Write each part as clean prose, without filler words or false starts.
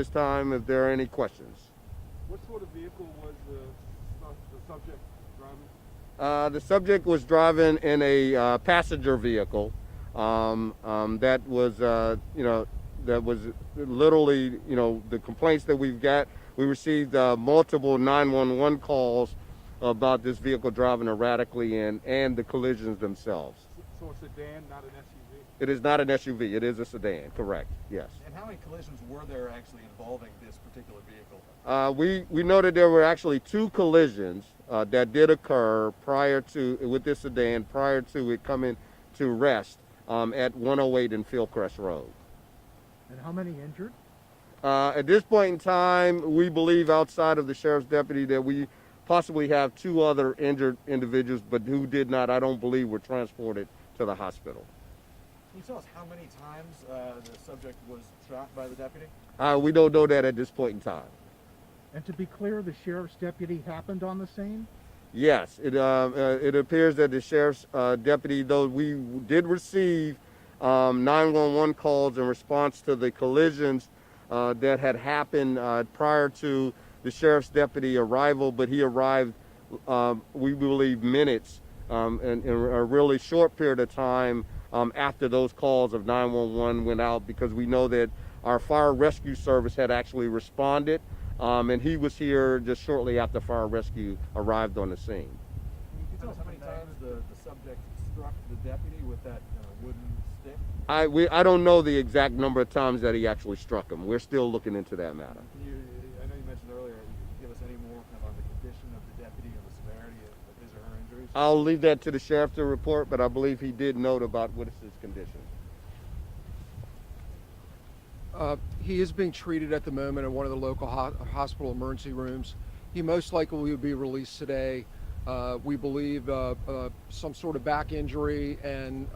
This time, if there are any questions. What sort of vehicle was the subject driving? The subject was driving in a passenger vehicle that was, that was literally, the complaints that we've got. We received multiple 911 calls about this vehicle driving erratically and the collisions themselves. So a sedan, not an SUV? It is not an SUV. It is a sedan, correct, yes. And how many collisions were there actually involving this particular vehicle? We know that there were actually two collisions that did occur with this sedan prior to it coming to rest at 108 and Fieldcrest Road. And how many injured? At this point in time, we believe outside of the sheriff's deputy that we possibly have two other injured individuals, but who did not, I don't believe, were transported to the hospital. Can you tell us how many times the subject was shot by the deputy? We don't know that at this point in time. And to be clear, the sheriff's deputy happened on the scene? Yes, it appears that the sheriff's deputy, though we did receive 911 calls in response to the collisions that had happened prior to the sheriff's deputy arrival, but he arrived, we believe, minutes in a really short period of time after those calls of 911 went out, because we know that our fire rescue service had actually responded, and he was here just shortly after fire rescue arrived on the scene. Can you tell us how many times the subject struck the deputy with that wooden stick? I don't know the exact number of times that he actually struck him. We're still looking into that matter. I know you mentioned earlier, can you give us any more kind of on the condition of the deputy and the severity of his or her injuries? I'll leave that to the sheriff to report, but I believe he did note about what is his condition. He is being treated at the moment in one of the local hospital emergency rooms. He most likely will be released today. We believe some sort of back injury and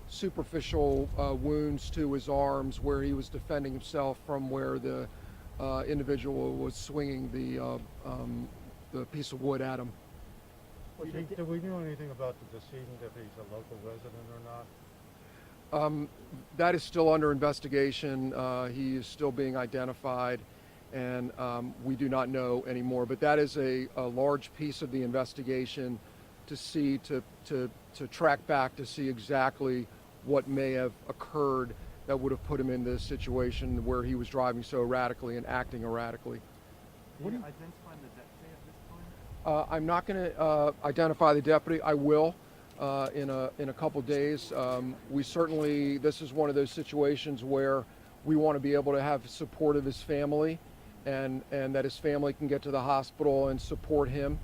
superficial wounds to his arms where he was defending himself from where the individual was swinging the piece of wood at him. Do we know anything about the decedent, if he's a local resident or not? That is still under investigation. He is still being identified, and we do not know anymore. But that is a large piece of the investigation to track back to see exactly what may have occurred that would have put him in this situation where he was driving so erratically and acting erratically. Can you identify the deputy at this point? I'm not going to identify the deputy. I will. In a couple days. We certainly, this is one of those situations where we want to be able to have support of his family and that his family can get to the hospital and support him.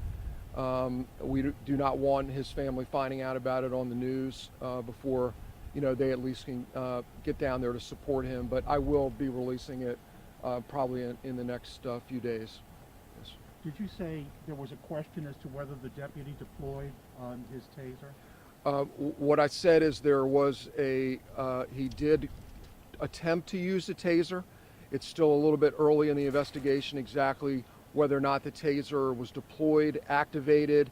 We do not want his family finding out about it on the news before, they at least can get down there to support him. But I will be releasing it probably in the next few days. Yes. Did you say there was a question as to whether the deputy deployed his taser? What I said is there was he did attempt to use the taser. It's still a little bit early in the investigation exactly whether or not the taser was deployed, activated,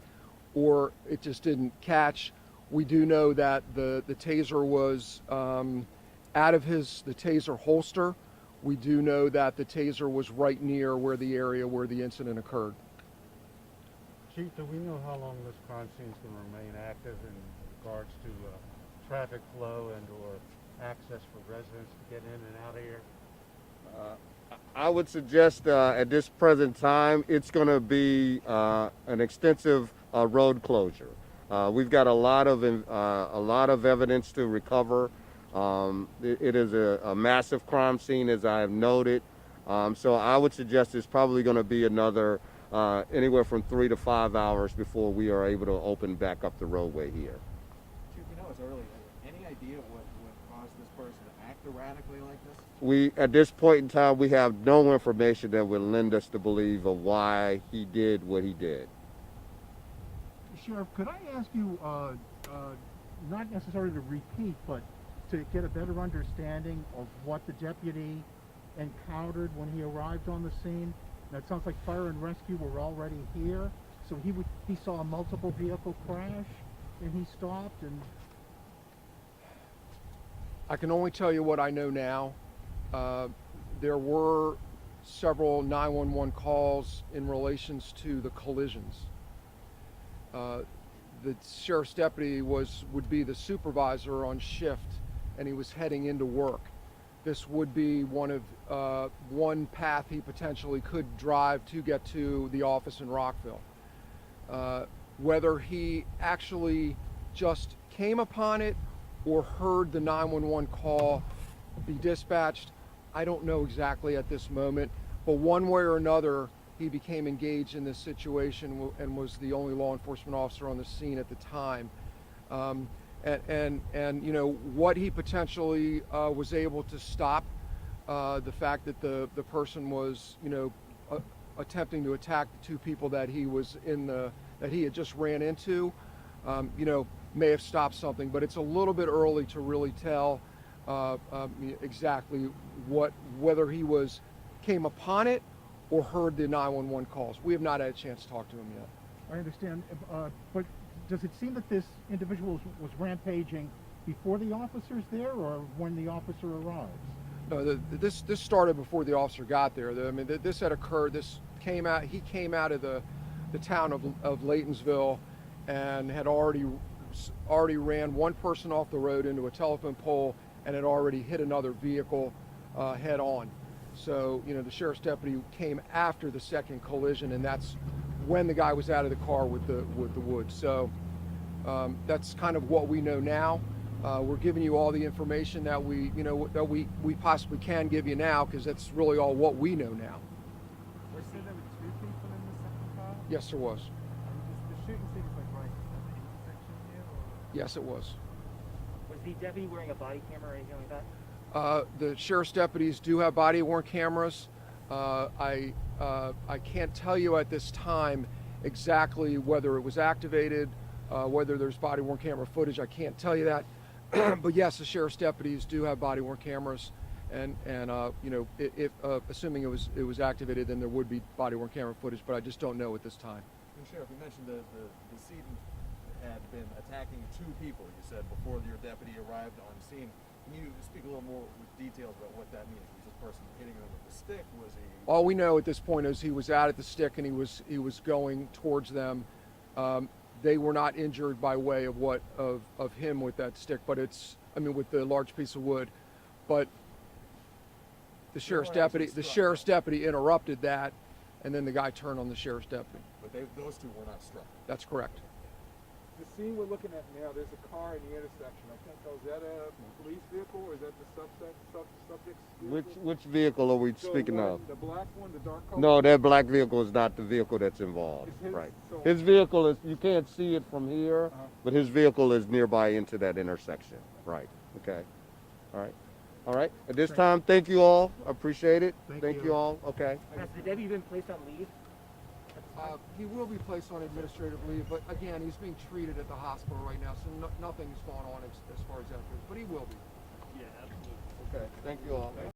or it just didn't catch. We do know that the taser was out of the taser holster. We do know that the taser was right near the area where the incident occurred. Chief, do we know how long this crime scene is going to remain active in regards to traffic flow and or access for residents to get in and out of here? I would suggest at this present time it's going to be an extensive road closure. We've got a lot of evidence to recover. It is a massive crime scene, as I have noted. So I would suggest it's probably going to be another anywhere from 3 to 5 hours before we are able to open back up the roadway here. Chief, it's early. Any idea what caused this person to act erratically like this? At this point in time, we have no information that would lend us to believe of why he did what he did. Sheriff, could I ask you, not necessarily to repeat, but to get a better understanding of what the deputy encountered when he arrived on the scene? Now, it sounds like fire and rescue were already here, so he saw a multiple vehicle crash, and he stopped. And I can only tell you what I know now. there were several 911 calls in relations to the collisions. The sheriff's deputy would be the supervisor on shift, and he was heading into work. This would be one path he potentially could drive to get to the office in Rockville. Whether he actually just came upon it or heard the 911 call be dispatched, I don't know exactly at this moment, but one way or another, he became engaged in this situation and was the only law enforcement officer on the scene at the time. And you know, what he potentially was able to stop, the fact that the person was, you know, attempting to attack the two people that he had just ran into, you know, may have stopped something, but it's a little bit early to really tell exactly whether he came upon it or heard the 911 calls. We have not had a chance to talk to him yet. I understand, but does it seem that this individual was rampaging before the officer's there or when the officer arrives? No, this started before the officer got there. I mean, this had occurred. He came out of the town of Laytonsville and had already ran one person off the road into a telephone pole and had already hit another vehicle head on. So, you know, the sheriff's deputy came after the second collision, and that's when the guy was out of the car with the wood. So that's kind of what we know now. We're giving you all the information that we possibly can give you now, because that's really all what we know now. Was there two people in the second car? Yes, there was. The shooting seems like right at the intersection here, or? Yes, it was. Was the deputy wearing a body camera or anything like that? The sheriff's deputies do have body-worn cameras. I can't tell you at this time exactly whether it was activated, whether there's body-worn camera footage. I can't tell you that. But yes, the sheriff's deputies do have body-worn cameras, and you know, if assuming it was activated, then there would be body-worn camera footage. But I just don't know at this time. And Sheriff, you mentioned the decedent had been attacking two people, you said, before your deputy arrived on scene. Can you speak a little more with details about what that means? Was this person hitting them with a stick? Was he? All we know at this point is he was out at the stick and he was going towards them. They were not injured by way of him with that stick, but with the large piece of wood. But the sheriff's deputy interrupted that, and then the guy turned on the sheriff's deputy. But those two were not struck. That's correct. The scene we're looking at now, there's a car in the intersection. I can't tell, is that a police vehicle or is that the subject's vehicle? Which vehicle are we So speaking of? The black one, the dark color? No, that black vehicle is not the vehicle that's involved. It's his, Right. so- His vehicle is, you can't see it from here, but his vehicle is nearby into that intersection. Right. Okay. All right. All right. At this time, thank you all. I appreciate it. Thank you all. Okay. Has the deputy been placed on leave? He will be placed on administrative leave, but again, he's being treated at the hospital right now, so nothing's going on as far as that goes. But he will be. Yeah, absolutely. Okay. Thank you all.